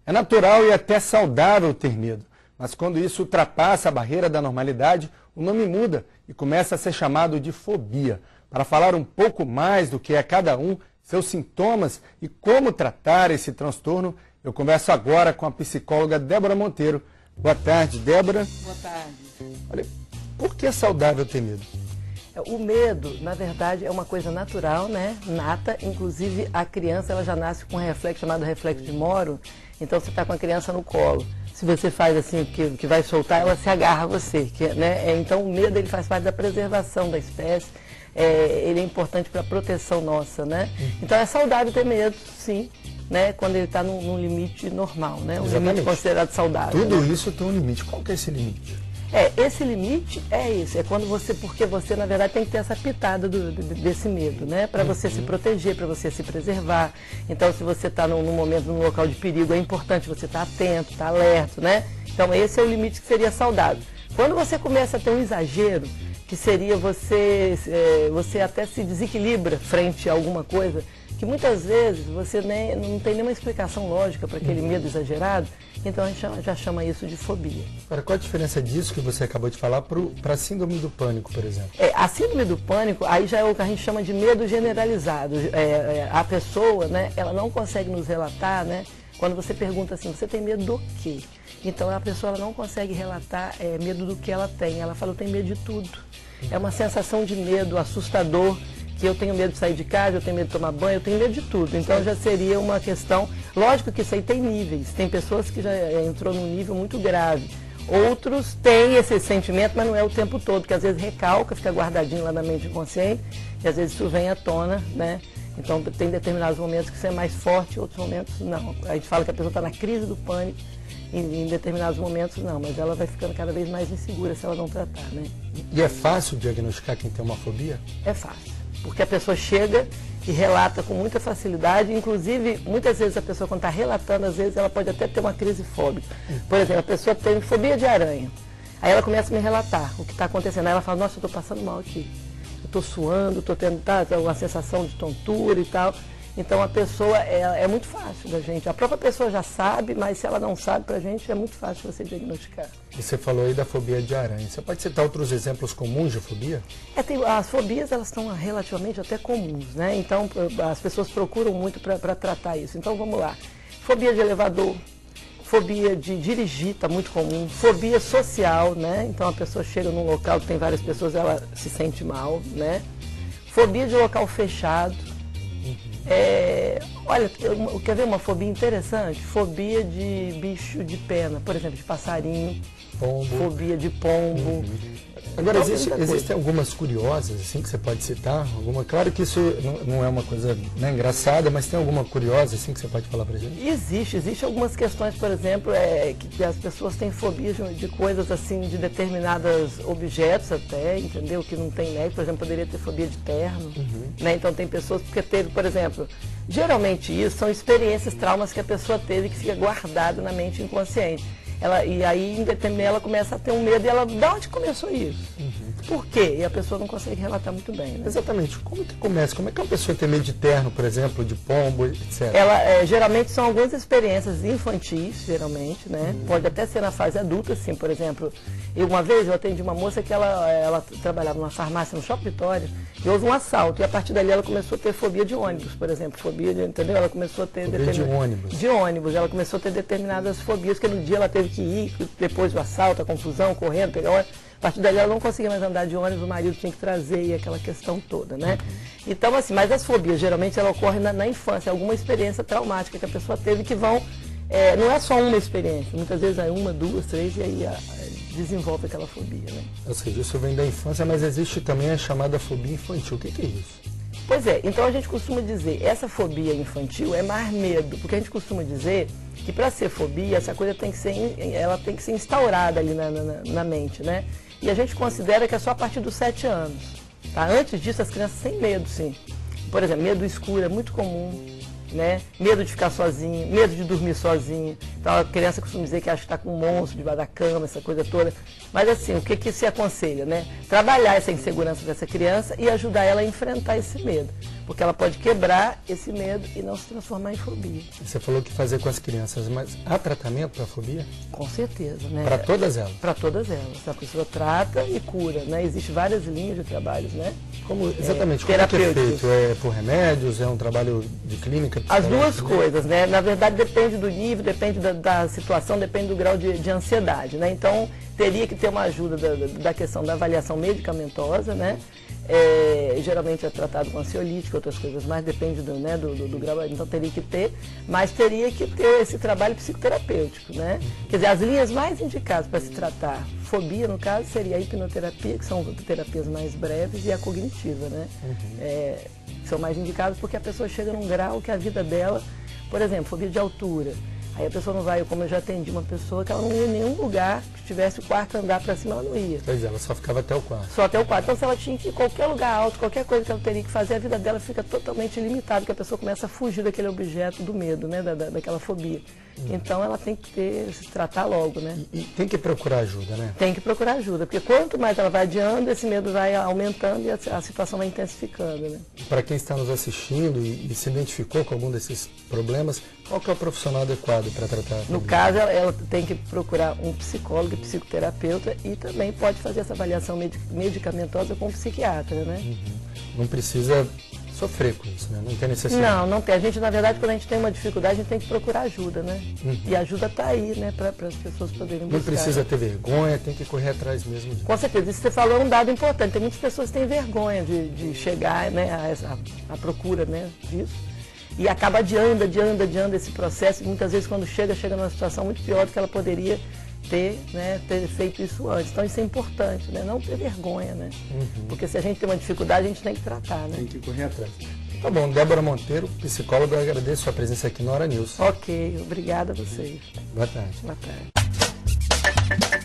É natural e até saudável ter medo, mas quando isso ultrapassa a barreira da normalidade, o nome muda e começa a ser chamado de fobia. Para falar um pouco mais do que é cada um, seus sintomas e como tratar esse transtorno, eu converso agora com a psicóloga Débora Monteiro. Boa tarde, Débora. Boa tarde. Olha, por que é saudável ter medo? O medo, na verdade, é uma coisa natural, né? Nata. Inclusive, a criança ela já nasce com um reflexo chamado reflexo de Moro. Então, você está com a criança no colo. Se você faz assim, que vai soltar, ela se agarra a você. Né? Então, o medo ele faz parte da preservação da espécie. Ele é importante para a proteção nossa, né? Então, é saudável ter medo, sim. Né, quando ele está num limite normal, né? Um limite considerado saudável. Tudo né? isso tem um limite. Qual que é esse limite? Esse limite é isso, é quando porque você na verdade tem que ter essa pitada desse medo, né? Para você se proteger, para você se preservar. Então, se você está num momento, num local de perigo, é importante você estar atento, estar alerta, né? Então, esse é o limite que seria saudável. Quando você começa a ter um exagero, que seria você até se desequilibra frente a alguma coisa, que muitas vezes você não tem nenhuma explicação lógica para aquele medo exagerado, então a gente já chama isso de fobia. Agora, qual a diferença disso que você acabou de falar para a síndrome do pânico, por exemplo? A síndrome do pânico, aí já é o que a gente chama de medo generalizado. A pessoa, né, ela não consegue nos relatar, né, quando você pergunta assim, você tem medo do quê? Então a pessoa ela não consegue relatar medo do que ela tem, ela fala, eu tenho medo de tudo. É uma sensação de medo assustador, que eu tenho medo de sair de casa, eu tenho medo de tomar banho, eu tenho medo de tudo. Então já seria uma questão, lógico que isso aí tem níveis, tem pessoas que já entrou num nível muito grave. Outros têm esse sentimento, mas não é o tempo todo, porque às vezes recalca, fica guardadinho lá na mente inconsciente, e às vezes isso vem à tona, né? Então tem determinados momentos que isso é mais forte, outros momentos não. A gente fala que a pessoa está na crise do pânico, em determinados momentos não, mas ela vai ficando cada vez mais insegura se ela não tratar, né? E é fácil diagnosticar quem tem uma fobia? É fácil, porque a pessoa chega e relata com muita facilidade, inclusive muitas vezes a pessoa quando está relatando, às vezes ela pode até ter uma crise fóbica. Por exemplo, a pessoa tem fobia de aranha, aí ela começa a me relatar o que está acontecendo, aí ela fala, nossa, eu estou passando mal aqui, eu estou suando, estou tendo uma sensação de tontura e tal. Então a pessoa, é muito fácil da gente, a própria pessoa já sabe, mas se ela não sabe, pra gente é muito fácil você diagnosticar. Você falou aí da fobia de aranha, você pode citar outros exemplos comuns de fobia? As fobias, elas estão relativamente até comuns, né? Então as pessoas procuram muito para tratar isso. Então vamos lá, fobia de elevador, fobia de dirigir, está muito comum, fobia social, né? Então a pessoa chega num local que tem várias pessoas, ela se sente mal, né? Fobia de local fechado. Olha, quer ver uma fobia interessante? Fobia de bicho de pena, por exemplo, de passarinho, pombo. Fobia de pombo. Agora, existem algumas curiosas assim que você pode citar? Claro que isso não é uma coisa, né, engraçada, mas tem alguma curiosa assim que você pode falar pra gente? Existe algumas questões, por exemplo, que as pessoas têm fobia de coisas assim, de determinados objetos até, entendeu? Que não tem médico, por exemplo, poderia ter fobia de terno, né? Então tem pessoas porque teve, por exemplo, geralmente isso são experiências, traumas que a pessoa teve que fica guardado na mente inconsciente. E aí, em determinado, ela começa a ter um medo e ela, de onde começou isso? Por quê? E a pessoa não consegue relatar muito bem, né? Exatamente. Como que começa? Como é que uma pessoa tem medo de terno, por exemplo, de pombo, etc? Geralmente são algumas experiências infantis, geralmente, né? Pode até ser na fase adulta, assim, por exemplo. Uma vez eu atendi uma moça que ela trabalhava numa farmácia no Shopping Vitória e houve um assalto. E a partir dali ela começou a ter fobia de ônibus, por exemplo. Entendeu? Ela começou a ter... Fobia de ônibus. De ônibus. Ela começou a ter determinadas fobias, que no dia ela teve que ir, depois do assalto, a confusão, correndo, pegar ônibus. A partir dali ela não conseguia mais andar de ônibus, o marido tinha que trazer e aquela questão toda, né? Então, assim, mas as fobias, geralmente, ela ocorre na infância, alguma experiência traumática que a pessoa teve que vão... não é só uma experiência, muitas vezes é uma, duas, três, e aí desenvolve aquela fobia, né? Ou seja, isso vem da infância, mas existe também a chamada fobia infantil. O que é isso? Pois é, então a gente costuma dizer, essa fobia infantil é mais medo, porque a gente costuma dizer que para ser fobia, essa coisa tem que ser instaurada ali na mente, né? E a gente considera que é só a partir dos 7 anos, tá? Antes disso, as crianças têm medo, sim. Por exemplo, medo do escuro é muito comum, né? Medo de ficar sozinho, medo de dormir sozinho. Então a criança costuma dizer que acha que está com um monstro debaixo da cama, essa coisa toda. Mas assim, o que se aconselha, né? Trabalhar essa insegurança dessa criança e ajudar ela a enfrentar esse medo. Porque ela pode quebrar esse medo e não se transformar em fobia. Você falou que fazer com as crianças, mas há tratamento para a fobia? Com certeza, né? Para todas elas? Para todas elas. A pessoa trata e cura, né? Existem várias linhas de trabalhos, né? Exatamente, como é que é feito? É por remédios? É um trabalho de clínica? As duas coisas, né? Na verdade, depende do nível, depende da situação, depende do grau de ansiedade, né? Então, teria que ter uma ajuda da questão da avaliação medicamentosa, né? Geralmente é tratado com ansiolítico, outras coisas mais, depende do grau, então teria que ter, mas teria que ter esse trabalho psicoterapêutico, né? Quer dizer, as linhas mais indicadas para se tratar fobia, no caso, seria a hipnoterapia, que são terapias mais breves, e a cognitiva, né? São mais indicadas porque a pessoa chega num grau que a vida dela, por exemplo, fobia de altura. Aí a pessoa não vai, como eu já atendi uma pessoa, que ela não ia em nenhum lugar que tivesse o quarto andar para cima, ela não ia. Pois é, ela só ficava até o quarto. Só até o quarto. Então, se ela tinha que ir em qualquer lugar alto, qualquer coisa que ela teria que fazer, a vida dela fica totalmente limitada, porque a pessoa começa a fugir daquele objeto do medo, né, daquela fobia. Então, ela tem que se tratar logo, né? E tem que procurar ajuda, né? Tem que procurar ajuda, porque quanto mais ela vai adiando, esse medo vai aumentando e a situação vai intensificando, né? Para quem está nos assistindo e se identificou com algum desses problemas, qual que é o profissional adequado para tratar? No caso, ela tem que procurar um psicólogo e psicoterapeuta e também pode fazer essa avaliação medicamentosa com um psiquiatra, né? Não precisa sofrer com isso, né? Não tem necessidade. Não tem. A gente, na verdade, quando a gente tem uma dificuldade, a gente tem que procurar ajuda, né? E a ajuda está aí, né? Para as pessoas poderem buscar. Não precisa ter vergonha, tem que correr atrás mesmo disso. Com certeza. Isso que você falou é um dado importante. Tem muitas pessoas que têm vergonha de chegar, né, à procura, né, disso. E acaba adiando esse processo. E muitas vezes, quando chega numa situação muito pior do que ela poderia ter feito isso antes. Então isso é importante, né? Não ter vergonha, né? Porque se a gente tem uma dificuldade, a gente tem que tratar, né? Tem que correr atrás. Tá bom, Débora Monteiro, psicóloga, agradeço a sua presença aqui no Hora News. Ok, obrigada a vocês. Boa tarde. Boa tarde.